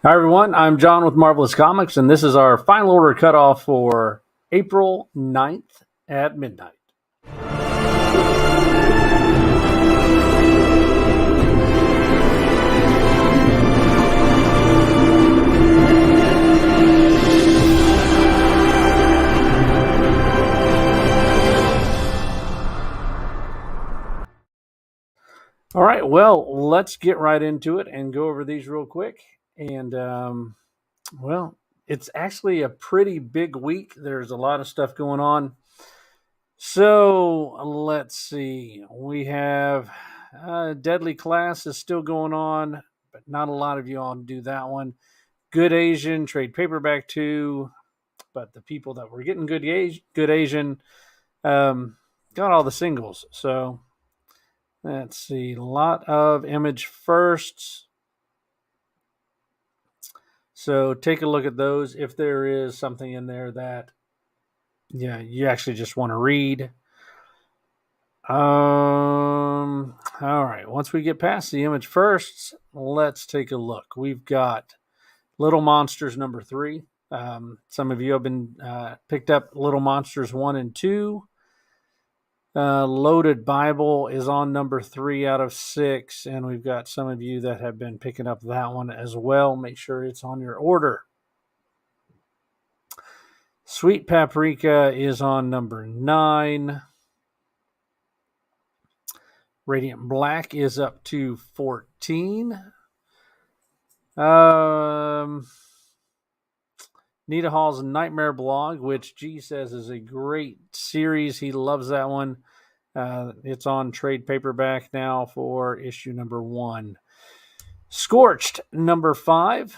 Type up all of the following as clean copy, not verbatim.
Hi, everyone. I'm John with Marvelous Comics, and this is our final order cutoff for April 9th at midnight. All right, well, let's get right into it and go over these real quick. And, well, it's actually a pretty big week. There's a lot of stuff going on. So let's see. We have Deadly Class is still going on, but not a lot of you all do that one. Good Asian, trade paperback 2, but the people that were getting Good Asian got all the singles. So let's see. A lot of Image firsts. So take a look at those. If there is something in there that you actually just want to read. All right. Once we get past the Image firsts, let's take a look. We've got Little Monsters number 3. Some of you have been picked up Little Monsters 1 and 2. Loaded Bible is on number 3 out of 6, and we've got some of you that have been picking up that one as well. Make sure it's on your order. Sweet Paprika is on number 9. Radiant Black is up to 14. Nita Hall's Nightmare Blog, which G says is a great series. He loves that one. It's on trade paperback now for issue number 1. Scorched number 5.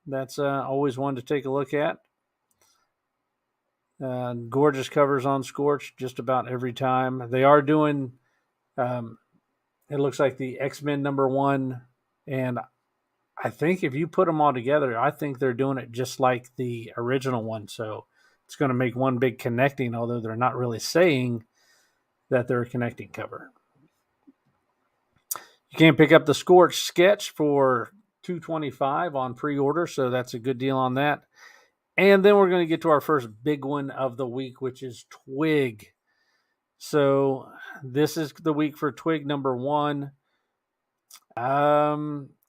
That's always one to take a look at. Gorgeous covers on Scorched just about every time. They are doing, it looks like the X-Men number 1, and I think if you put them all together, I think they're doing it just like the original one. So it's going to make one big connecting, although they're not really saying that they're a connecting cover. You can pick up the Scorched sketch for $2.25 on pre-order, so that's a good deal on that. And then we're going to get to our first big one of the week, which is Twig. So this is the week for Twig number 1.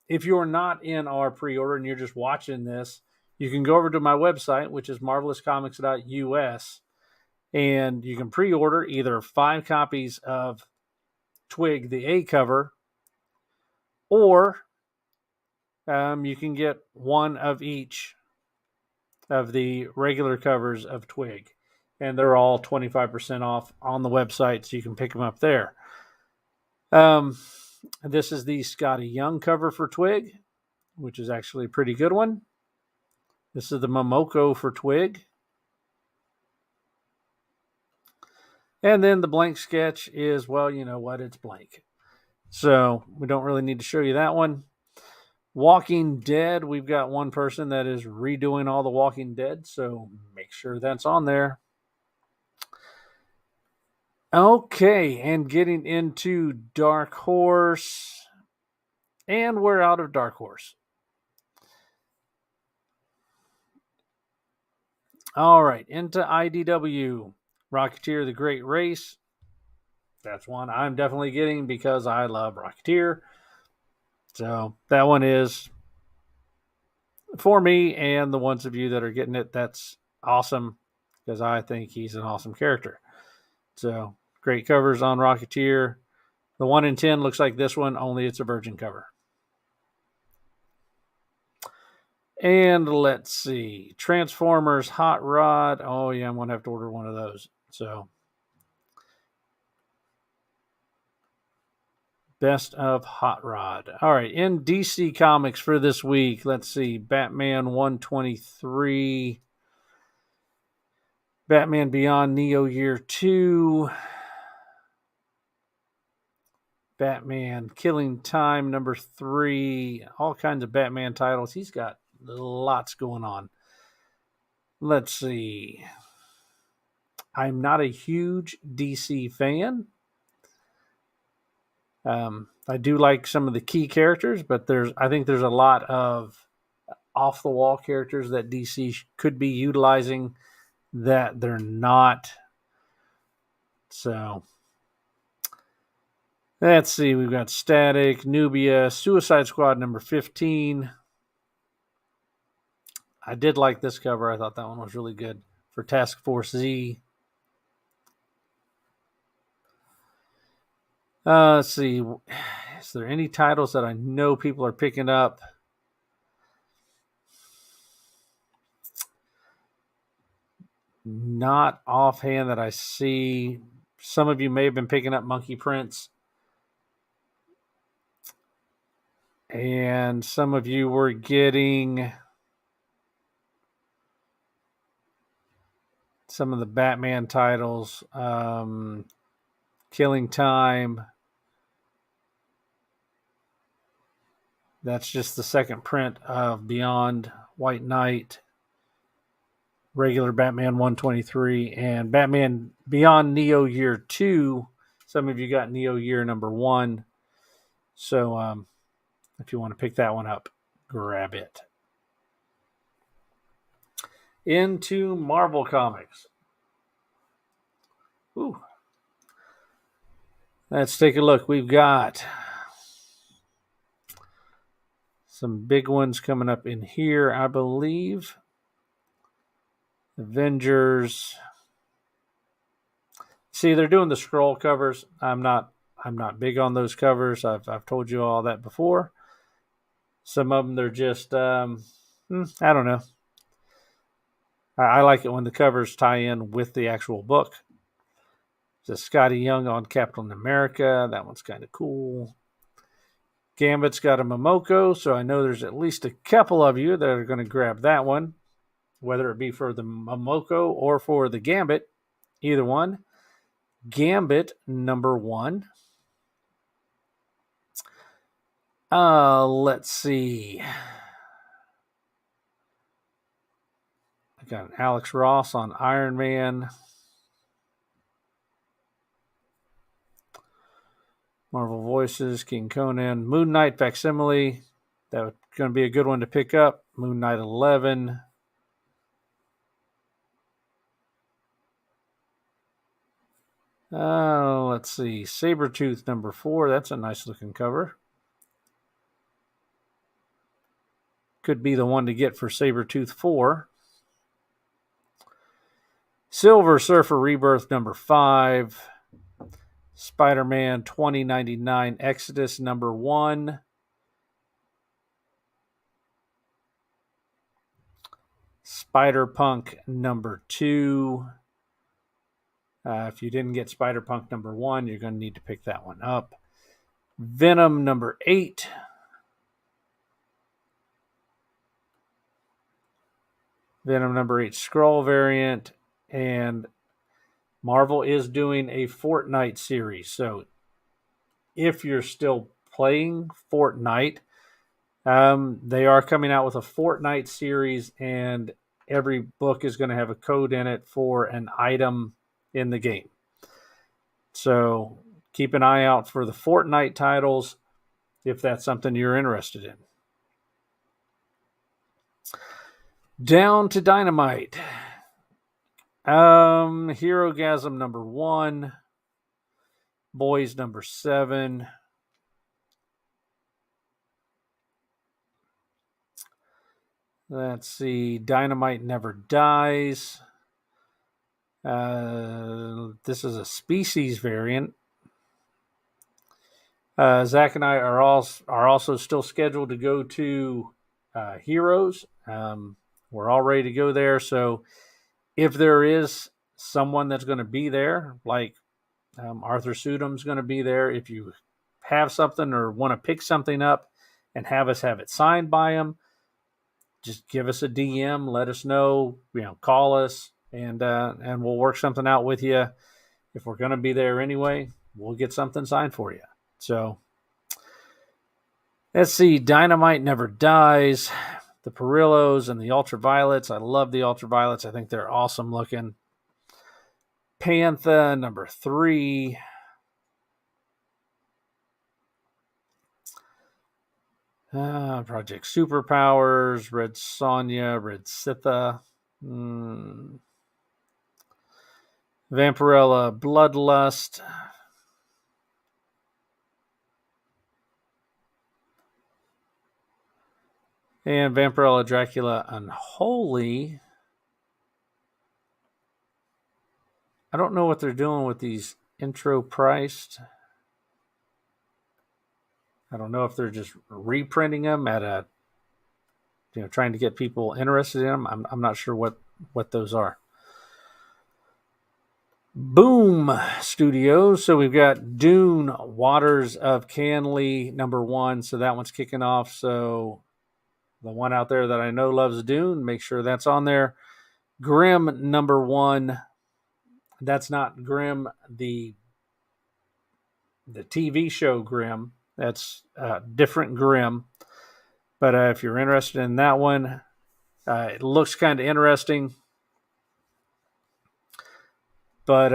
If you're not in our pre-order and you're just watching this, you can go over to my website, which is marvelouscomics.us, and you can pre-order either 5 copies of Twig, the A cover, or you can get one of each of the regular covers of Twig. And they're all 25% off on the website, so you can pick them up there. This is the Scotty Young cover for Twig, which is actually a pretty good one. This is the Momoko for Twig. And then the blank sketch is, well, you know what, it's blank. So we don't really need to show you that one. Walking Dead, we've got one person that is redoing all the Walking Dead, so make sure that's on there. Okay, and getting into Dark Horse, and we're out of Dark Horse. All right, into IDW, Rocketeer, The Great Race. That's one I'm definitely getting because I love Rocketeer. So that one is for me, and the ones of you that are getting it, that's awesome because I think he's an awesome character. So great covers on Rocketeer. The 1 in 10 looks like this one, only it's a virgin cover. And let's see. Transformers Hot Rod. Oh, yeah, I'm going to have to order one of those. So best of Hot Rod. All right, in DC Comics for this week, let's see. Batman 123. Batman Beyond Neo Year 2. Batman Killing Time number 3. All kinds of Batman titles. He's got lots going on. Let's see. I'm not a huge DC fan. I do like some of the key characters, but I think there's a lot of off the wall characters that DC could be utilizing that they're not. So let's see. We've got Static, Nubia, Suicide Squad number 15. I did like this cover. I thought that one was really good for Task Force Z. Let's see. Is there any titles that I know people are picking up? Not offhand that I see. Some of you may have been picking up Monkey Prince. And some of you were getting some of the Batman titles. Killing Time. That's just the second print of Beyond White Knight. Regular Batman 123 and Batman Beyond Neo Year 2. Some of you got Neo Year number 1. So if you want to pick that one up, grab it. Into Marvel Comics. Ooh. Let's take a look. We've got some big ones coming up in here, I believe. Avengers. See, they're doing the scroll covers. I'm not big on those covers. I've told you all that before. Some of them they're just I don't know. I like it when the covers tie in with the actual book. There's Scotty Young on Captain America. That one's kind of cool. Gambit's got a Momoko, so I know there's at least a couple of you that are going to grab that one. Whether it be for the Momoko or for the Gambit, either one. Gambit number 1. Let's see. I got an Alex Ross on Iron Man. Marvel Voices, King Conan, Moon Knight Facsimile. That's going to be a good one to pick up. Moon Knight 11. Let's see. Sabretooth number 4. That's a nice looking cover. Could be the one to get for Sabretooth 4. Silver Surfer Rebirth number 5. Spider-Man 2099 Exodus number 1. Spider-Punk number 2. If you didn't get Spider-Punk number 1, you're going to need to pick that one up. Venom number 8. Venom number 8 Skrull variant. And Marvel is doing a Fortnite series. So if you're still playing Fortnite, they are coming out with a Fortnite series, and every book is going to have a code in it for an item in the game. So keep an eye out for the Fortnite titles if that's something you're interested in. Down to Dynamite. Herogasm number 1. Boys number 7. Let's see. Dynamite Never Dies. This is a species variant. Zach and I are also still scheduled to go to Heroes. We're all ready to go there. So if there is someone that's going to be there, like Arthur Sudham's going to be there, if you have something or want to pick something up and have us have it signed by him, just give us a DM, let us know, call us, and we'll work something out with you. If we're going to be there anyway, we'll get something signed for you. So let's see. Dynamite Never Dies. The Perillos and the Ultraviolets. I love the Ultraviolets. I think they're awesome looking. Panther number 3. Project Superpowers, Red Sonja, Red Sitha, Vampirella Bloodlust, and Vampirella Dracula Unholy. I don't know what they're doing with these intro priced. I don't know if they're just reprinting them at a, trying to get people interested in them. I'm not sure what those are. Boom Studios. So we've got Dune, Waters of Canley, #1. So that one's kicking off. So the one out there that I know loves Dune, make sure that's on there. Grimm, #1. That's not Grimm, the TV show Grimm. That's different Grimm. But if you're interested in that one, it looks kind of interesting. But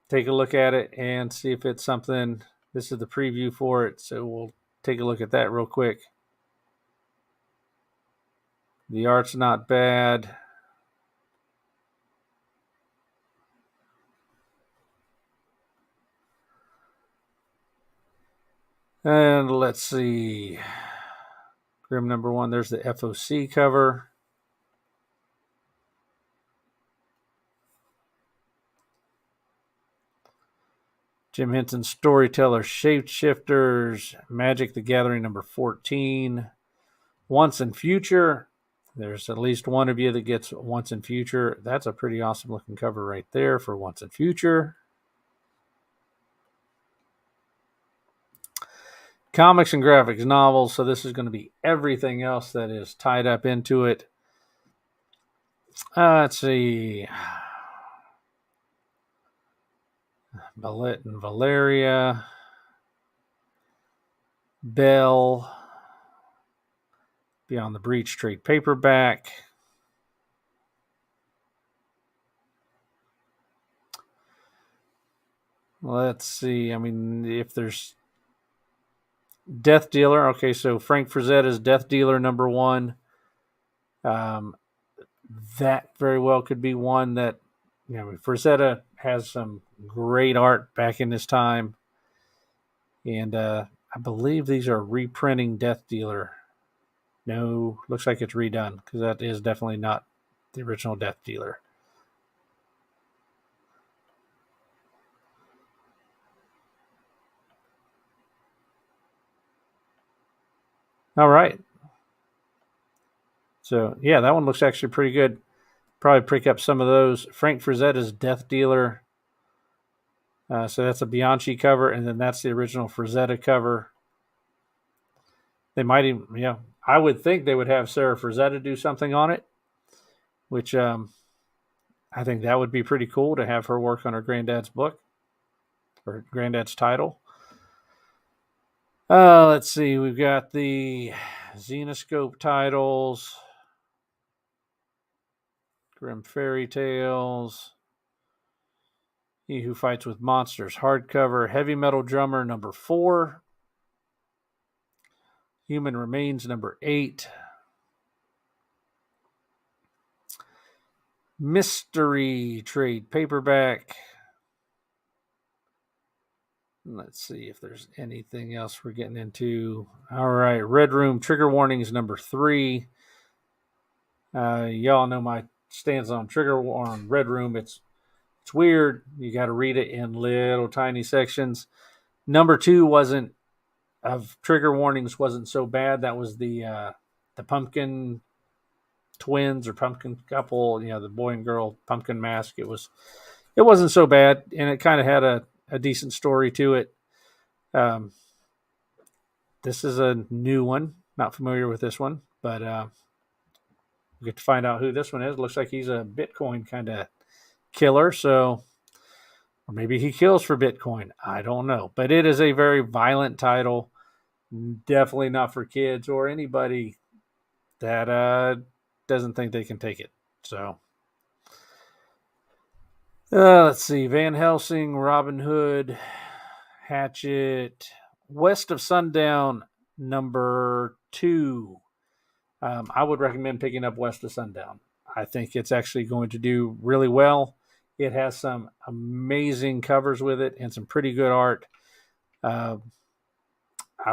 take a look at it and see if it's something. This is the preview for it, so we'll take a look at that real quick. The art's not bad. And let's see. Grimm #1, there's the FOC cover. Jim Henson's Storyteller, Shapeshifters, Magic the Gathering #14. Once and Future. There's at least one of you that gets Once and Future. That's a pretty awesome looking cover right there for Once and Future. Comics and graphics novels. So this is going to be everything else that is tied up into it. Let's see. Ballet and Valeria. Bell. Beyond the Breach trade paperback. Let's see. I mean, if there's Death Dealer. Okay, so Frank Frazetta's Death Dealer #1. That very well could be one that, Frazetta has some great art back in his time. And I believe these are reprinting Death Dealer. No, looks like it's redone because that is definitely not the original Death Dealer. All right. So, yeah, that one looks actually pretty good. Probably pick up some of those. Frank Frazetta's Death Dealer. So that's a Bianchi cover, and then that's the original Frazetta cover. They might even, I would think they would have Sarah Frazetta do something on it, which I think that would be pretty cool to have her work on her granddad's book or granddad's title. Let's see. We've got the Xenoscope titles, Grim Fairy Tales, He Who Fights with Monsters hardcover, Heavy Metal Drummer #4, Human Remains #8, Mystery trade paperback. Let's see if there's anything else we're getting into. All right, Red Room Trigger Warnings #3. Y'all know my stance on on Red Room. It's weird. You got to read it in little tiny sections. #2 wasn't of trigger warnings wasn't so bad. That was the pumpkin twins or pumpkin couple. The boy and girl pumpkin mask. It wasn't so bad, and it kind of had a decent story to it. This is a new one. Not familiar with this one, but we get to find out who this one is. Looks like he's a Bitcoin kind of killer. So, or maybe he kills for Bitcoin. I don't know. But it is a very violent title. Definitely not for kids or anybody that doesn't think they can take it. So, let's see. Van Helsing, Robin Hood, Hatchet, West of Sundown number 2. I would recommend picking up West of Sundown. I think it's actually going to do really well. It has some amazing covers with it and some pretty good art. I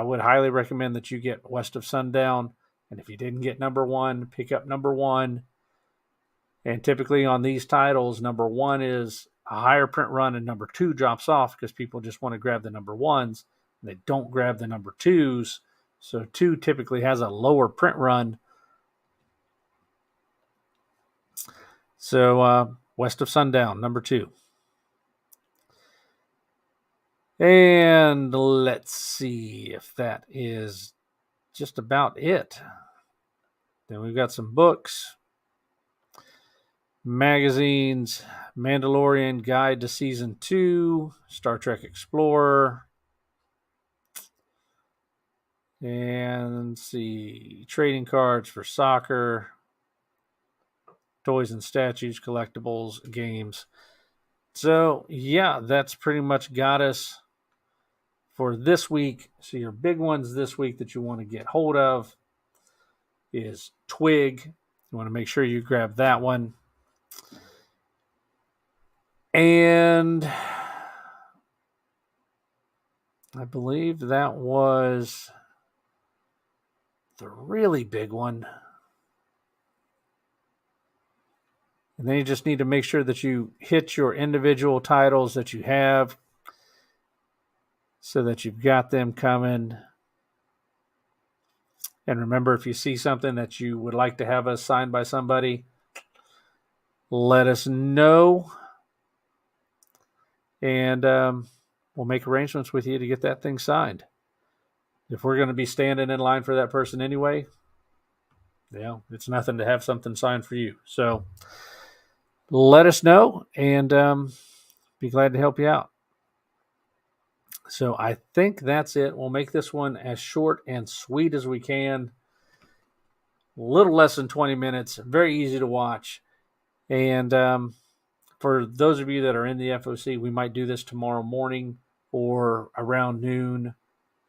would highly recommend that you get West of Sundown. And if you didn't get number 1, pick up number 1. And typically on these titles, number 1 is a higher print run and number 2 drops off because people just want to grab the number 1s. And they don't grab the number 2s. So 2 typically has a lower print run. So West of Sundown, number 2. And let's see if that is just about it. Then we've got some books, magazines, Mandalorian Guide to Season 2, Star Trek Explorer, and let's see, trading cards for soccer, toys and statues, collectibles, games. So, yeah, that's pretty much got us for this week. So your big ones this week that you want to get hold of is Twig. You want to make sure you grab that one. And I believe that was the really big one. And then you just need to make sure that you hit your individual titles that you have so that you've got them coming. And remember, if you see something that you would like to have us signed by somebody, let us know. And we'll make arrangements with you to get that thing signed. If we're going to be standing in line for that person anyway, it's nothing to have something signed for you. So let us know and be glad to help you out. So I think that's it. We'll make this one as short and sweet as we can. A little less than 20 minutes. Very easy to watch. And for those of you that are in the FOC, we might do this tomorrow morning or around noon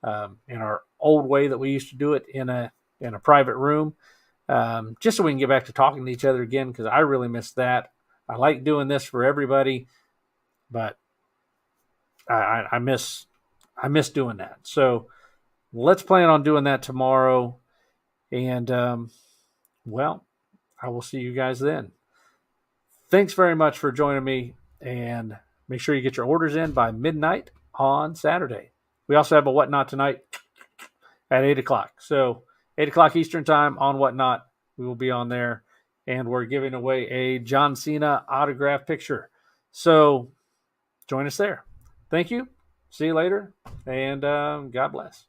in our old way that we used to do it in a private room, just so we can get back to talking to each other again, because I really miss that. I like doing this for everybody, but I miss doing that. So let's plan on doing that tomorrow. And, I will see you guys then. Thanks very much for joining me. And make sure you get your orders in by midnight on Saturday. We also have a Whatnot tonight at 8 o'clock. So 8 o'clock Eastern time on Whatnot. We will be on there. And we're giving away a John Cena autograph picture. So join us there. Thank you. See you later. And God bless.